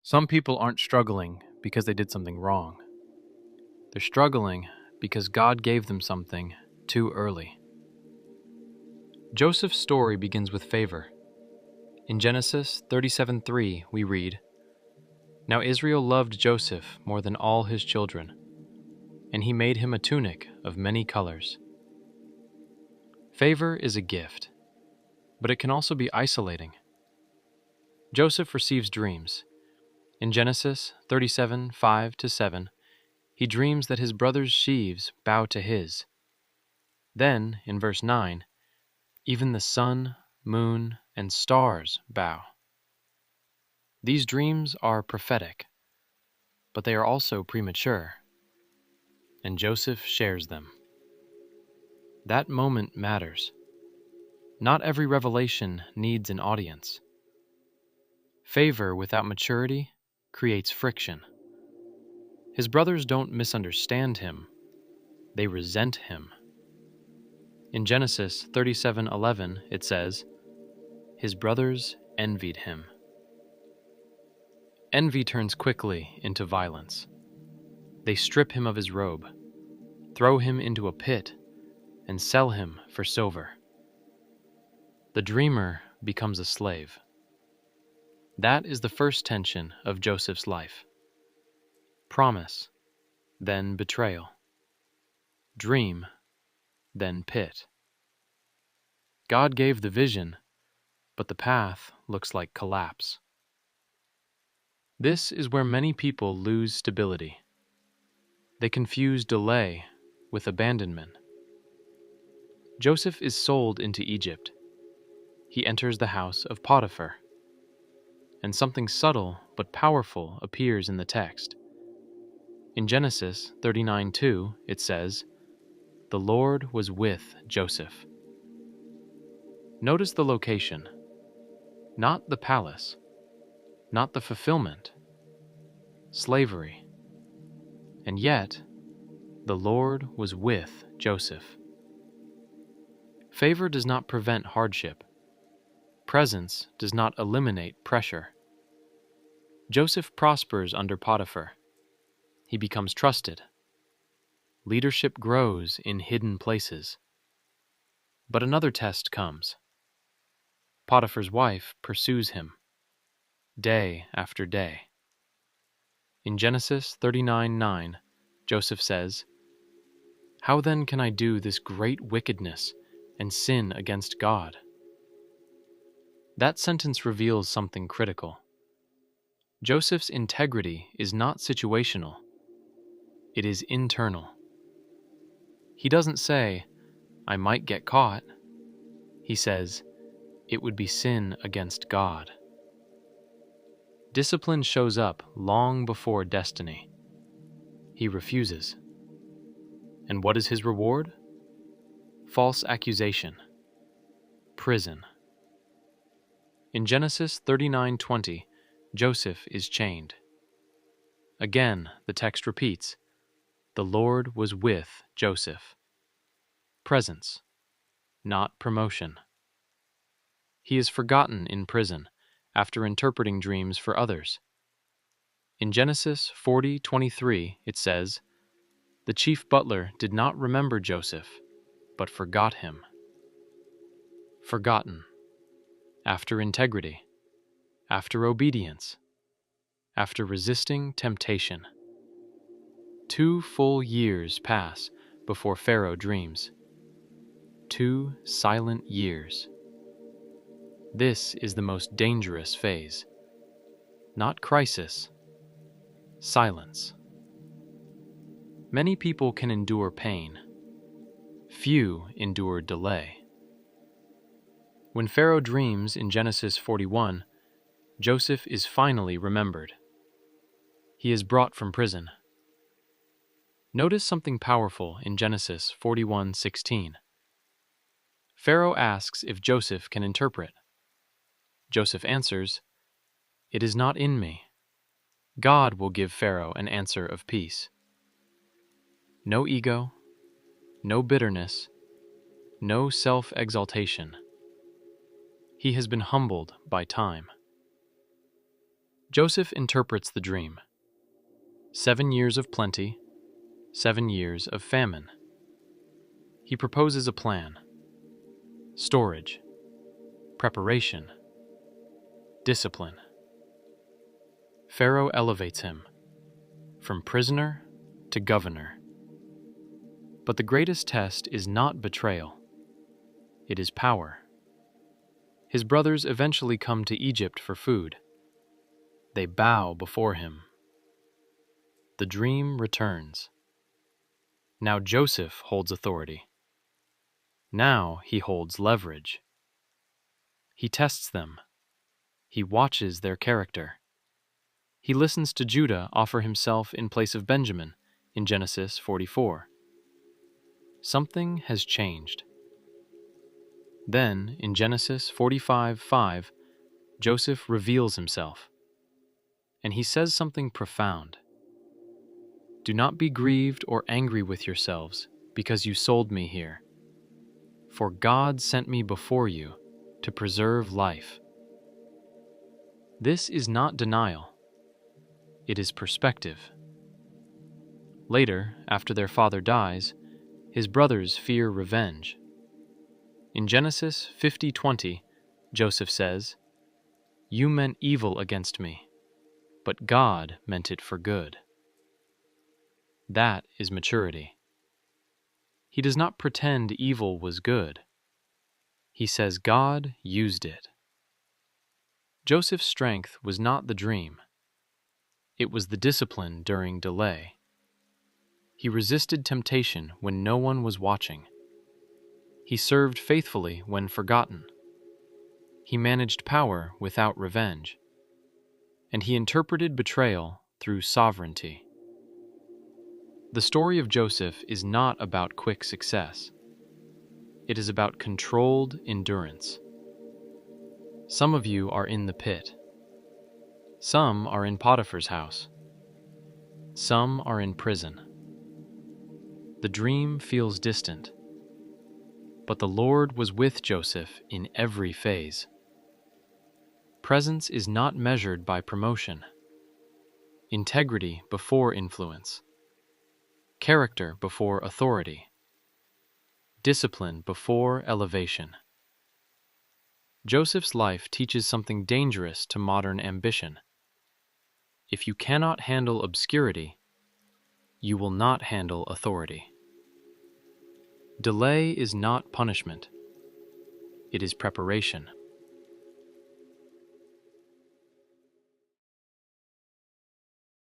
Some people aren't struggling because they did something wrong. They're struggling because God gave them something too early. Joseph's story begins with favor. In Genesis 37:3, we read, "Now Israel loved Joseph more than all his children, and he made him a tunic of many colors." Favor is a gift, but it can also be isolating. Joseph receives dreams. In Genesis 37:5-7, he dreams that his brothers' sheaves bow to his. Then, in verse 9, even the sun, moon, and stars bow. These dreams are prophetic, but they are also premature, and Joseph shares them. That moment matters. Not every revelation needs an audience. Favor without maturity creates friction. His brothers don't misunderstand him, they resent him. In Genesis 37:11, it says, "His brothers envied him." Envy turns quickly into violence. They strip him of his robe, throw him into a pit, and sell him for silver. The dreamer becomes a slave. That is the first tension of Joseph's life. Promise, then betrayal. Dream, then pit. God gave the vision, but the path looks like collapse. This is where many people lose stability. They confuse delay with abandonment. Joseph is sold into Egypt. He enters the house of Potiphar. And something subtle but powerful appears in the text. In Genesis 39:2, it says, "The Lord was with Joseph." Notice the location. Not the palace. Not the fulfillment. Slavery. And yet, the Lord was with Joseph. Favor does not prevent hardship. Presence does not eliminate pressure. Joseph prospers under Potiphar. He becomes trusted. Leadership grows in hidden places. But another test comes. Potiphar's wife pursues him, day after day. In Genesis 39:9, Joseph says, "How then can I do this great wickedness and sin against God?" That sentence reveals something critical. Joseph's integrity is not situational. It is internal. He doesn't say, "I might get caught." He says, "It would be sin against God." Discipline shows up long before destiny. He refuses. And what is his reward? False accusation. Prison. In Genesis 39:20, Joseph is chained. Again, the text repeats, "The Lord was with Joseph." Presence, not promotion. He is forgotten in prison after interpreting dreams for others. In Genesis 40:23, it says, "The chief butler did not remember Joseph, but forgot him." Forgotten. After integrity. After obedience. After resisting temptation. 2 full years pass before Pharaoh dreams. 2 silent years. This is the most dangerous phase. Not crisis. Silence. Many people can endure pain. Few endure delay. When Pharaoh dreams in Genesis 41, Joseph is finally remembered. He is brought from prison. Notice something powerful in Genesis 41:16. Pharaoh asks if Joseph can interpret. Joseph answers, "It is not in me. God will give Pharaoh an answer of peace." No ego, no bitterness, no self-exaltation. He has been humbled by time. Joseph interprets the dream. 7 years of plenty, 7 years of famine. He proposes a plan: storage, preparation, discipline. Pharaoh elevates him from prisoner to governor. But the greatest test is not betrayal. It is power. His brothers eventually come to Egypt for food. They bow before him. The dream returns. Now Joseph holds authority. Now he holds leverage. He tests them. He watches their character. He listens to Judah offer himself in place of Benjamin in Genesis 44. Something has changed. Then, in Genesis 45:5, Joseph reveals himself. And he says something profound. Do not be grieved or angry with yourselves because you sold me here. For God sent me before you to preserve life. This is not denial. It is perspective. Later, after their father dies, his brothers fear revenge. In Genesis 50:20, Joseph says, "You meant evil against me, but God meant it for good." That is maturity. He does not pretend evil was good. He says God used it. Joseph's strength was not the dream. It was the discipline during delay. He resisted temptation when no one was watching. He served faithfully when forgotten. He managed power without revenge. And he interpreted betrayal through sovereignty. The story of Joseph is not about quick success. It is about controlled endurance. Some of you are in the pit. Some are in Potiphar's house. Some are in prison. The dream feels distant. But the Lord was with Joseph in every phase. Presence is not measured by promotion. Integrity before influence. Character before authority. Discipline before elevation. Joseph's life teaches something dangerous to modern ambition. If you cannot handle obscurity, you will not handle authority. Delay is not punishment. It is preparation.